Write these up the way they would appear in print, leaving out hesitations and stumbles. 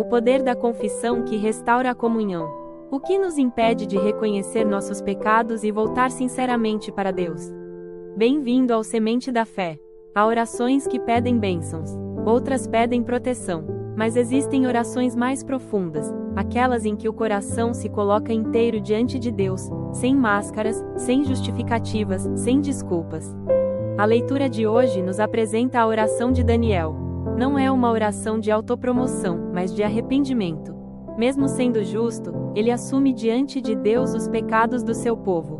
O poder da confissão que restaura a comunhão. O que nos impede de reconhecer nossos pecados e voltar sinceramente para Deus? Bem-vindo ao Semente da Fé. Há orações que pedem bênçãos, outras pedem proteção, mas existem orações mais profundas, aquelas em que o coração se coloca inteiro diante de Deus, sem máscaras, sem justificativas, sem desculpas. A leitura de hoje nos apresenta a oração de Daniel. Não é uma oração de autopromoção, mas de arrependimento. Mesmo sendo justo, ele assume diante de Deus os pecados do seu povo.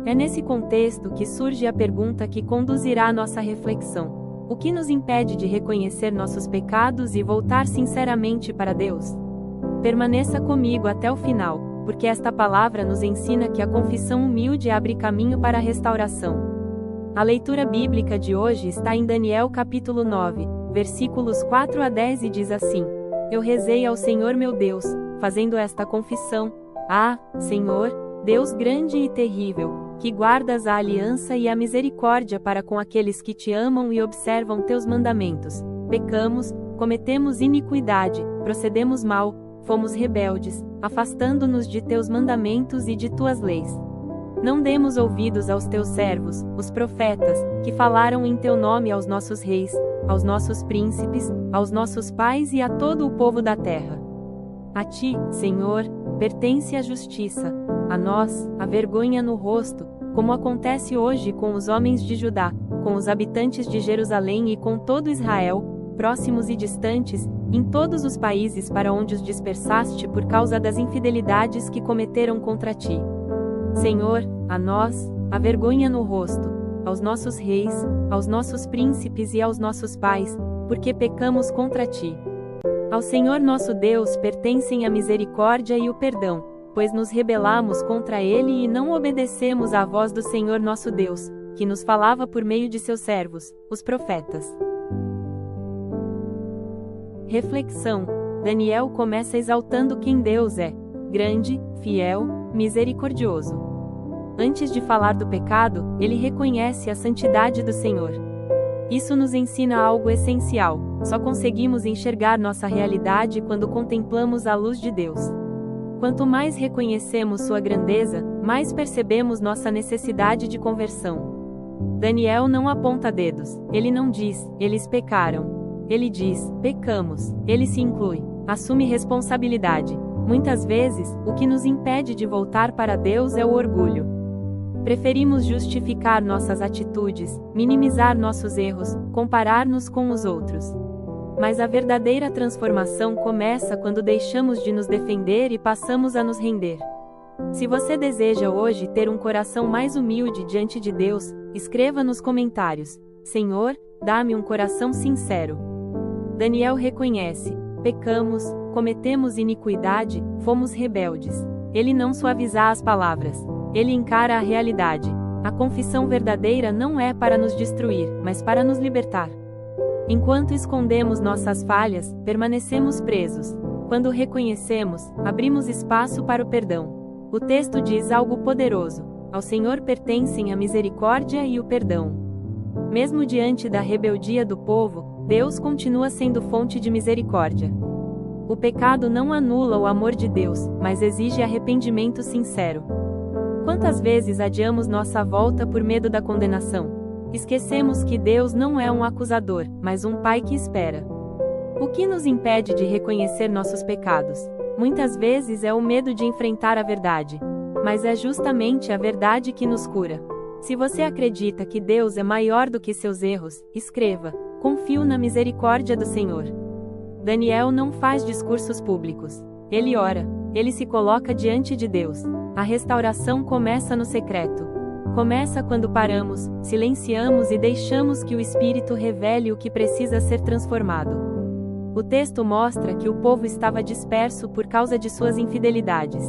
É nesse contexto que surge a pergunta que conduzirá a nossa reflexão: o que nos impede de reconhecer nossos pecados e voltar sinceramente para Deus? Permaneça comigo até o final, porque esta palavra nos ensina que a confissão humilde abre caminho para a restauração. A leitura bíblica de hoje está em Daniel capítulo 9, versículos 4 a 10 e diz assim: Eu rezei ao Senhor meu Deus, fazendo esta confissão: Ah, Senhor, Deus grande e terrível, que guardas a aliança e a misericórdia para com aqueles que te amam e observam teus mandamentos. Pecamos, cometemos iniquidade, procedemos mal, fomos rebeldes, afastando-nos de teus mandamentos e de tuas leis. Não demos ouvidos aos teus servos, os profetas, que falaram em teu nome aos nossos reis, aos nossos príncipes, aos nossos pais e a todo o povo da terra. A ti, Senhor, pertence a justiça, a nós, a vergonha no rosto, como acontece hoje com os homens de Judá, com os habitantes de Jerusalém e com todo Israel, próximos e distantes, em todos os países para onde os dispersaste por causa das infidelidades que cometeram contra ti. Senhor, a nós, a vergonha no rosto, aos nossos reis, aos nossos príncipes e aos nossos pais, porque pecamos contra ti. Ao Senhor nosso Deus pertencem a misericórdia e o perdão, pois nos rebelamos contra ele e não obedecemos à voz do Senhor nosso Deus, que nos falava por meio de seus servos, os profetas. Reflexão: Daniel começa exaltando quem Deus é: grande, fiel, misericordioso. Antes de falar do pecado, ele reconhece a santidade do Senhor. Isso nos ensina algo essencial: só conseguimos enxergar nossa realidade quando contemplamos a luz de Deus. Quanto mais reconhecemos sua grandeza, mais percebemos nossa necessidade de conversão. Daniel não aponta dedos, ele não diz, eles pecaram. Ele diz, pecamos. Ele se inclui, assume responsabilidade. Muitas vezes, o que nos impede de voltar para Deus é o orgulho. Preferimos justificar nossas atitudes, minimizar nossos erros, comparar-nos com os outros. Mas a verdadeira transformação começa quando deixamos de nos defender e passamos a nos render. Se você deseja hoje ter um coração mais humilde diante de Deus, escreva nos comentários: Senhor, dá-me um coração sincero. Daniel reconhece: pecamos, cometemos iniquidade, fomos rebeldes. Ele não suaviza as palavras. Ele encara a realidade. A confissão verdadeira não é para nos destruir, mas para nos libertar. Enquanto escondemos nossas falhas, permanecemos presos. Quando reconhecemos, abrimos espaço para o perdão. O texto diz algo poderoso: ao Senhor pertencem a misericórdia e o perdão. Mesmo diante da rebeldia do povo, Deus continua sendo fonte de misericórdia. O pecado não anula o amor de Deus, mas exige arrependimento sincero. Quantas vezes adiamos nossa volta por medo da condenação? Esquecemos que Deus não é um acusador, mas um Pai que espera. O que nos impede de reconhecer nossos pecados? Muitas vezes é o medo de enfrentar a verdade. Mas é justamente a verdade que nos cura. Se você acredita que Deus é maior do que seus erros, escreva: confio na misericórdia do Senhor. Daniel não faz discursos públicos. Ele ora. Ele se coloca diante de Deus. A restauração começa no secreto. Começa quando paramos, silenciamos e deixamos que o Espírito revele o que precisa ser transformado. O texto mostra que o povo estava disperso por causa de suas infidelidades.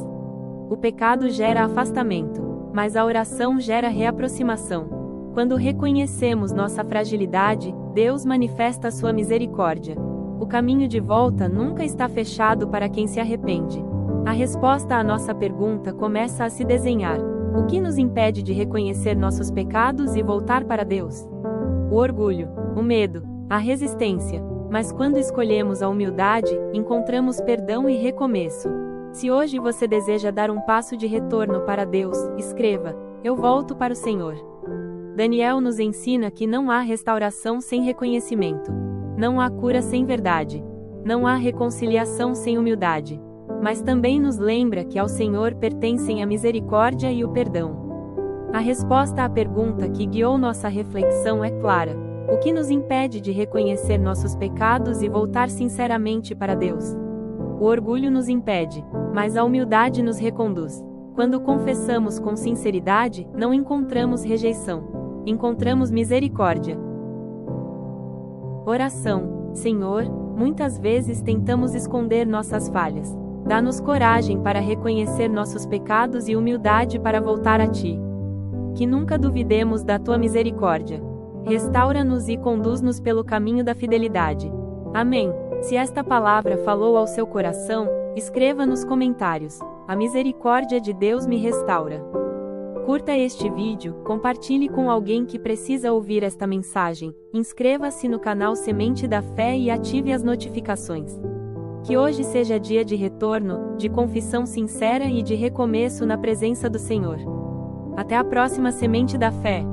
O pecado gera afastamento, mas a oração gera reaproximação. Quando reconhecemos nossa fragilidade, Deus manifesta sua misericórdia. O caminho de volta nunca está fechado para quem se arrepende. A resposta à nossa pergunta começa a se desenhar: o que nos impede de reconhecer nossos pecados e voltar para Deus? O orgulho, o medo, a resistência. Mas quando escolhemos a humildade, encontramos perdão e recomeço. Se hoje você deseja dar um passo de retorno para Deus, escreva: Eu volto para o Senhor. Daniel nos ensina que não há restauração sem reconhecimento. Não há cura sem verdade. Não há reconciliação sem humildade. Mas também nos lembra que ao Senhor pertencem a misericórdia e o perdão. A resposta à pergunta que guiou nossa reflexão é clara: o que nos impede de reconhecer nossos pecados e voltar sinceramente para Deus? O orgulho nos impede, mas a humildade nos reconduz. Quando confessamos com sinceridade, não encontramos rejeição. Encontramos misericórdia. Oração. Senhor, muitas vezes tentamos esconder nossas falhas. Dá-nos coragem para reconhecer nossos pecados e humildade para voltar a Ti. Que nunca duvidemos da Tua misericórdia. Restaura-nos e conduz-nos pelo caminho da fidelidade. Amém. Se esta palavra falou ao seu coração, escreva nos comentários: a misericórdia de Deus me restaura. Curta este vídeo, compartilhe com alguém que precisa ouvir esta mensagem, inscreva-se no canal Semente da Fé e ative as notificações. Que hoje seja dia de retorno, de confissão sincera e de recomeço na presença do Senhor. Até a próxima Semente da Fé.